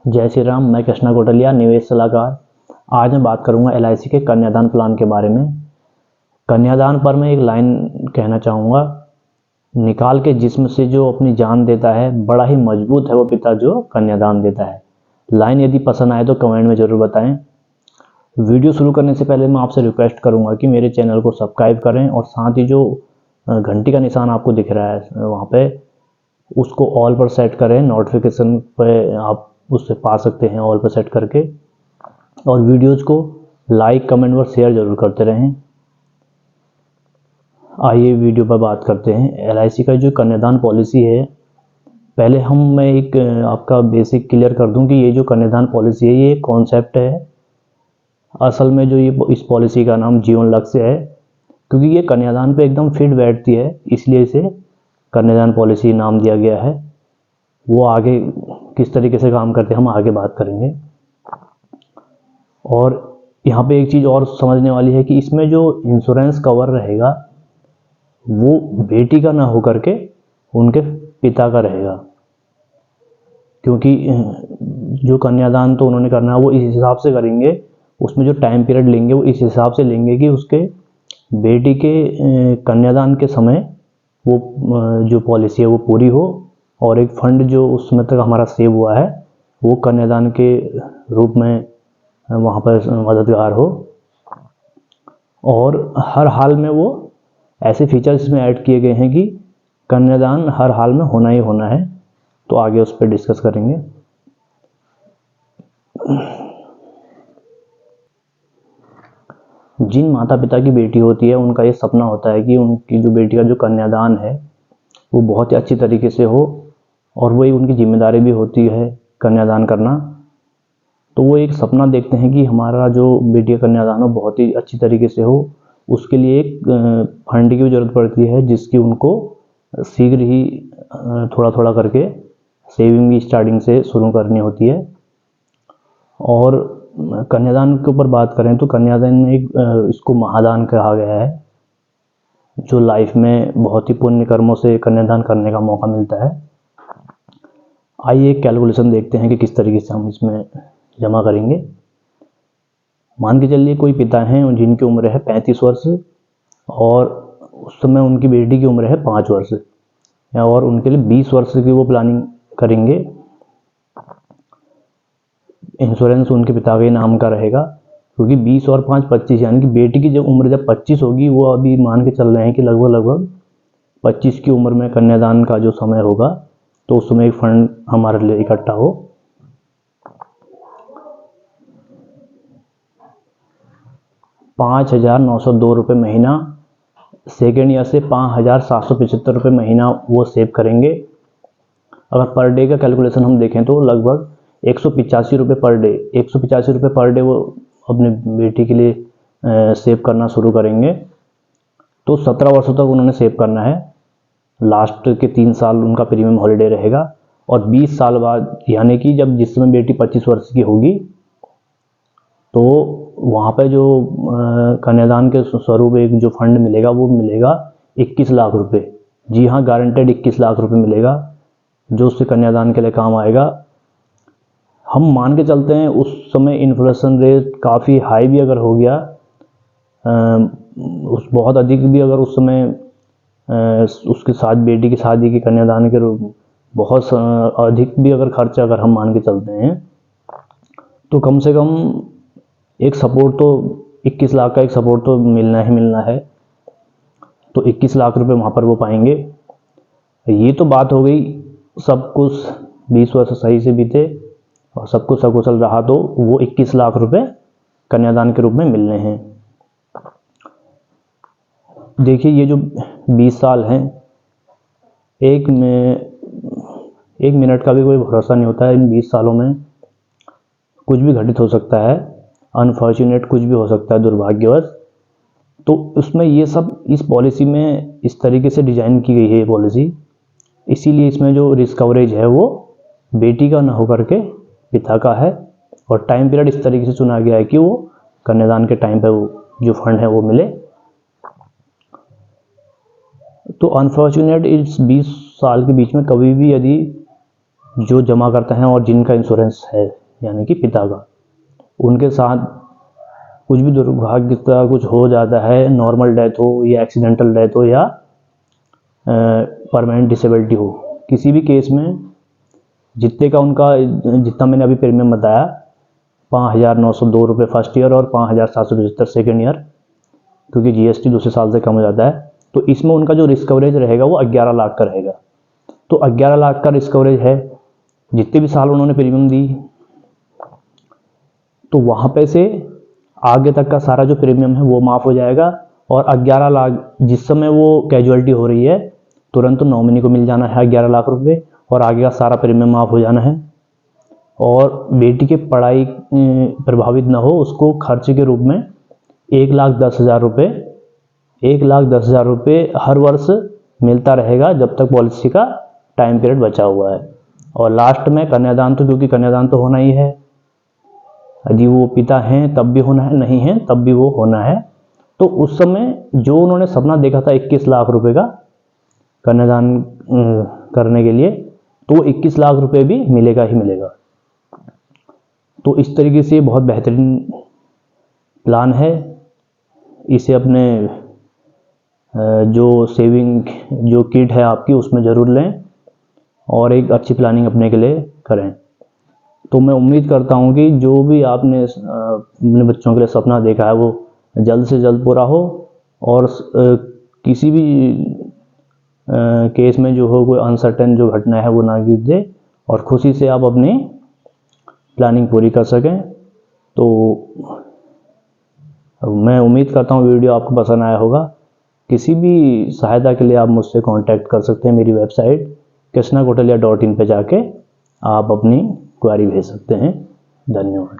जय श्री राम। मैं कृष्णा कोटलिया, निवेश सलाहकार। आज मैं बात करूंगा एलआईसी के कन्यादान प्लान के बारे में। कन्यादान पर मैं एक लाइन कहना चाहूँगा, निकाल के जिस्म से जो अपनी जान देता है, बड़ा ही मजबूत है वो पिता जो कन्यादान देता है। लाइन यदि पसंद आए तो कमेंट में ज़रूर बताएं। वीडियो शुरू करने से पहले मैं आपसे रिक्वेस्ट करूँगा कि मेरे चैनल को सब्सक्राइब करें और साथ ही जो घंटी का निशान आपको दिख रहा है वहाँ पे उसको ऑल पर सेट करें। नोटिफिकेशन पे आप उससे पा सकते हैं ऑल पर सेट करके, और वीडियोज़ को लाइक, कमेंट और शेयर ज़रूर करते रहें। आइए वीडियो पर बात करते हैं। एलआईसी का जो कन्यादान पॉलिसी है, पहले मैं एक आपका बेसिक क्लियर कर दूं कि ये जो कन्यादान पॉलिसी है ये एक कॉन्सेप्ट है। असल में जो ये इस पॉलिसी का नाम जीवन लक्ष्य है, क्योंकि ये कन्यादान पे एकदम फिट बैठती है, इसलिए इसे कन्यादान पॉलिसी नाम दिया गया है। वो आगे किस तरीके से काम करते हैं हम आगे बात करेंगे। और यहाँ पे एक चीज़ और समझने वाली है कि इसमें जो इंश्योरेंस कवर रहेगा वो बेटी का ना हो करके उनके पिता का रहेगा, क्योंकि जो कन्यादान तो उन्होंने करना है वो इस हिसाब से करेंगे, उसमें जो टाइम पीरियड लेंगे वो इस हिसाब से लेंगे कि उसके बेटी के कन्यादान के समय वो जो पॉलिसी है वो पूरी हो, और एक फंड जो उस समय तक हमारा सेव हुआ है वो कन्यादान के रूप में वहाँ पर मददगार हो। और हर हाल में वो ऐसे फीचर्स इसमें ऐड किए गए हैं कि कन्यादान हर हाल में होना ही होना है। तो आगे उस पर डिस्कस करेंगे। जिन माता पिता की बेटी होती है उनका ये सपना होता है कि उनकी जो बेटी का जो कन्यादान है वो बहुत ही अच्छी तरीके से हो, और वही उनकी जिम्मेदारी भी होती है कन्यादान करना। तो वो एक सपना देखते हैं कि हमारा जो बेटी का कन्यादान हो बहुत ही अच्छी तरीके से हो। उसके लिए एक फंड की भी ज़रूरत पड़ती है, जिसकी उनको शीघ्र ही थोड़ा थोड़ा करके सेविंग भी स्टार्टिंग से शुरू करनी होती है। और कन्यादान के ऊपर बात करें तो कन्यादान में एक इसको महादान कहा गया है, जो लाइफ में बहुत ही पुण्य कर्मों से कन्यादान करने का मौका मिलता है। आइए एक कैलकुलेशन देखते हैं कि किस तरीके से हम इसमें जमा करेंगे। मान के चलिए कोई पिता हैं जिनकी उम्र है 35 वर्ष, और उस समय उनकी बेटी की उम्र है 5 वर्ष, और उनके लिए 20 वर्ष की वो प्लानिंग करेंगे। इंश्योरेंस उनके पिता के नाम का रहेगा, क्योंकि 20 और 5 25, यानी कि बेटी की जब उम्र जब 25 होगी, वो अभी मान के चल रहे हैं कि लगभग 25 की उम्र में कन्यादान का जो समय होगा, तो उस समय एक फंड हमारे लिए इकट्ठा हो। ₹5,902 महीना सेकेंड ईयर से ₹5,775 महीना वो सेव करेंगे। अगर पर डे का कैलकुलेशन हम देखें तो लगभग ₹185 पर डे, ₹185 पर डे वो अपने बेटी के लिए सेव करना शुरू करेंगे। तो 17 वर्षों तक उन्होंने सेव करना है। लास्ट के 3 साल उनका प्रीमियम हॉलीडे रहेगा, और 20 साल बाद, यानी कि जब जिस समय बेटी 25 वर्ष की होगी, तो वहाँ पे जो कन्यादान के स्वरूप एक जो फंड मिलेगा वो मिलेगा 21 लाख रुपए। जी हाँ, गारंटेड 21 लाख रुपए मिलेगा, जो उससे कन्यादान के लिए काम आएगा। हम मान के चलते हैं उस समय इन्फ्लेशन रेट काफ़ी हाई भी अगर हो गया, उस बहुत अधिक भी अगर उस समय उसके साथ बेटी की शादी की कन्यादान के रूप बहुत अधिक भी अगर खर्चा अगर हम मान के चलते हैं, तो कम से कम एक सपोर्ट तो 21 लाख का एक सपोर्ट तो मिलना ही मिलना है। तो 21 लाख रुपए वहाँ पर वो पाएंगे। ये तो बात हो गई, सब कुछ 20 वर्ष सही से बीते और सब कुछ सकुशल रहा तो वो 21 लाख रुपए कन्यादान के रूप में मिलने हैं। देखिए ये जो 20 साल हैं, एक मिनट का भी कोई भरोसा नहीं होता है। इन 20 सालों में कुछ भी घटित हो सकता है, अनफॉर्चुनेट कुछ भी हो सकता है, दुर्भाग्यवश। तो उसमें ये सब इस पॉलिसी में इस तरीके से डिज़ाइन की गई है ये पॉलिसी, इसीलिए इसमें जो रिस्क कवरेज है वो बेटी का ना होकर के पिता का है, और टाइम पीरियड इस तरीके से चुना गया है कि वो कन्यादान के टाइम पर वो जो फंड है वो मिले। तो अनफॉर्चुनेट इस 20 साल के बीच में कभी भी यदि जो जमा करते हैं और जिनका इंश्योरेंस है, यानी कि पिता का, उनके साथ कुछ भी दुर्भाग्य का कुछ हो जाता है, नॉर्मल डेथ हो या एक्सीडेंटल डेथ हो या परमानेंट डिसेबिलिटी हो, किसी भी केस में जितने का उनका, जितना मैंने अभी प्रीमियम बताया 5,902 रुपये फर्स्ट ईयर और 5,775 सेकेंड ईयर, क्योंकि जीएसटी दूसरे साल से कम हो जाता है, तो इसमें उनका जो रिस्क कवरेज रहेगा वो 11 लाख का रहेगा। तो 11 लाख का रिस्क कवरेज है, जितने भी साल उन्होंने प्रीमियम दी, तो वहाँ पे से आगे तक का सारा जो प्रीमियम है वो माफ़ हो जाएगा। और 11 लाख जिस समय वो कैजुअलिटी हो रही है, तुरंत नॉमिनी को मिल जाना है 11 लाख रुपए, और आगे का सारा प्रीमियम माफ़ हो जाना है। और बेटी की पढ़ाई प्रभावित ना हो, उसको खर्चे के रूप में 1,10,000 रुपये, 1,10,000 रुपये हर वर्ष मिलता रहेगा जब तक पॉलिसी का टाइम पीरियड बचा हुआ है। और लास्ट में कन्यादान, तो क्योंकि कन्यादान तो होना ही है, यदि वो पिता हैं तब भी होना है, नहीं है तब भी वो होना है। तो उस समय जो उन्होंने सपना देखा था 21 लाख रुपए का कन्यादान करने के लिए, तो वो 21 लाख रुपए भी मिलेगा ही मिलेगा। तो इस तरीके से बहुत बेहतरीन प्लान है। इसे अपने जो सेविंग जो किट है आपकी, उसमें ज़रूर लें और एक अच्छी प्लानिंग अपने के लिए करें। तो मैं उम्मीद करता हूँ कि जो भी आपने अपने बच्चों के लिए सपना देखा है वो जल्द से जल्द पूरा हो, और किसी भी केस में जो हो, कोई अनसर्टेन जो घटना है वो ना गिर दे, और खुशी से आप अपनी प्लानिंग पूरी कर सकें। तो मैं उम्मीद करता हूँ वीडियो आपको पसंद आया होगा। किसी भी सहायता के लिए आप मुझसे कांटेक्ट कर सकते हैं। मेरी वेबसाइट krishnakotalia.in पे जाके आप अपनी क्वेरी भेज सकते हैं। धन्यवाद।